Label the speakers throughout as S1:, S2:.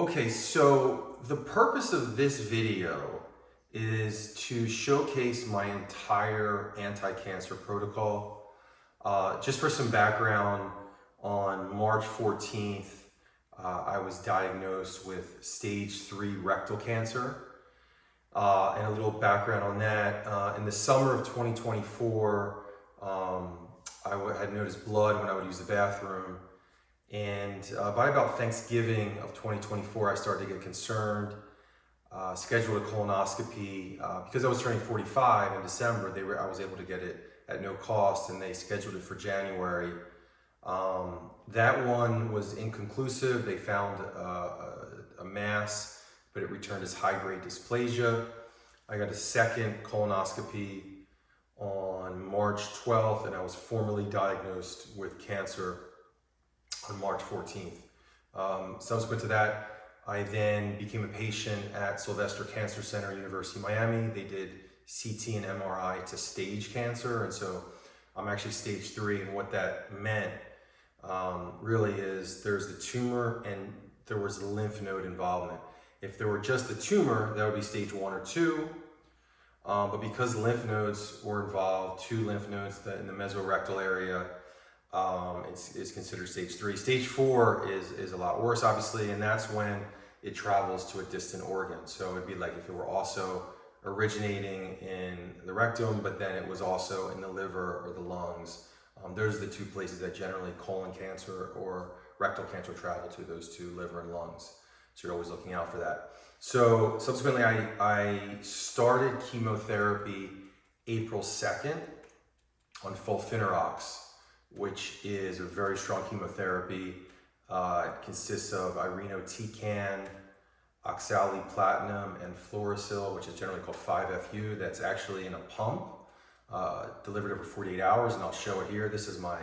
S1: Okay, so the purpose of this video is to showcase my entire anti-cancer protocol. Just for some background, on March 14th, I was diagnosed with stage 3 rectal cancer. And a little background on that, in the summer of 2024, I had noticed blood when I would use the bathroom. And by about Thanksgiving of 2024, I started to get concerned, scheduled a colonoscopy. Because I was turning 45 in December, I was able to get it at no cost, and they scheduled it for January. That one was inconclusive. They found a mass, but it returned as high-grade dysplasia. I got a second colonoscopy on March 12th, and I was formally diagnosed with cancer on March 14th. Subsequent to that, I then became a patient at Sylvester Cancer Center, University of Miami. They did CT and MRI to stage cancer, and so I'm actually stage 3, and what that meant really is there's the tumor and there was the lymph node involvement. If there were just the tumor, that would be stage 1 or 2. But because lymph nodes were involved, 2 lymph nodes in the mesorectal area, it's considered stage 3. Stage 4 is a lot worse, obviously, and that's when it travels to a distant organ. So it'd be like if it were also originating in the rectum, but then it was also in the liver or the lungs. Those are the 2 places that generally colon cancer or rectal cancer travel to, those 2, liver and lungs. So you're always looking out for that. So subsequently, I started chemotherapy April 2nd on fulfinarox, which is a very strong chemotherapy. It consists of irinotecan, oxaliplatinum, and fluorosil, which is generally called 5-FU. That's actually in a pump, delivered over 48 hours, and I'll show it here. This is my, I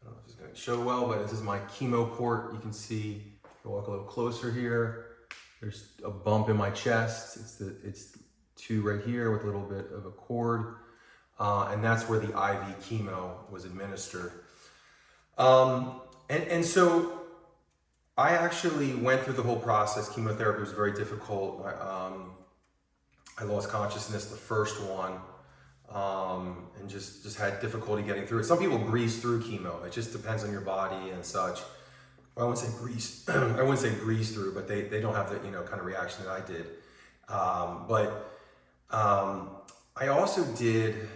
S1: don't know if it's going to show well, but this is my chemo port. You can see, I'll walk a little closer here. There's a bump in my chest. It's 2 right here with a little bit of a cord. And that's where the IV chemo was administered. And so I actually went through the whole process. Chemotherapy was very difficult. I lost consciousness the first one, and just had difficulty getting through it. Some people breeze through chemo. It just depends on your body and such. I wouldn't say breeze. I wouldn't say breeze through, but they don't have the kind of reaction that I did. I also did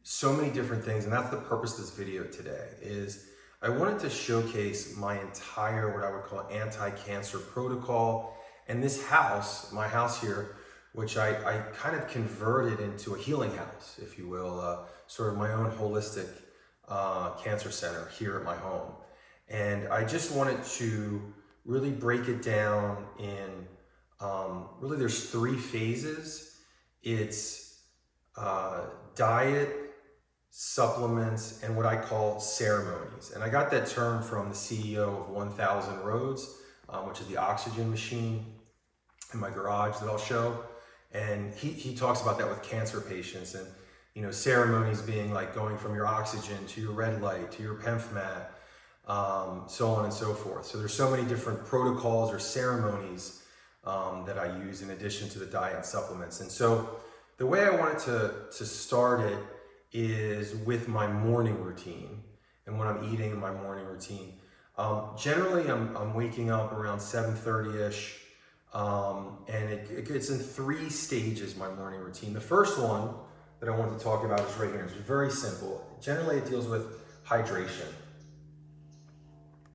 S1: so many different things, and that's the purpose of this video today. Is I wanted to showcase my entire, what I would call, anti-cancer protocol, and this house, my house here, which I kind of converted into a healing house, if you will, sort of my own holistic cancer center here at my home. And I just wanted to really break it down in, really there's 3 phases. It's diet, supplements, and what I call ceremonies. And I got that term from the CEO of 1000 Roads, which is the oxygen machine in my garage that I'll show. And he talks about that with cancer patients, and ceremonies being like going from your oxygen to your red light to your PEMF mat, so on and so forth. So there's so many different protocols or ceremonies that I use in addition to the diet and supplements. And so the way I wanted to start it is with my morning routine and what I'm eating in my morning routine. Generally, I'm waking up around 7:30ish, and it's in 3 stages, my morning routine. The first one that I want to talk about is right here. It's very simple. Generally, it deals with hydration.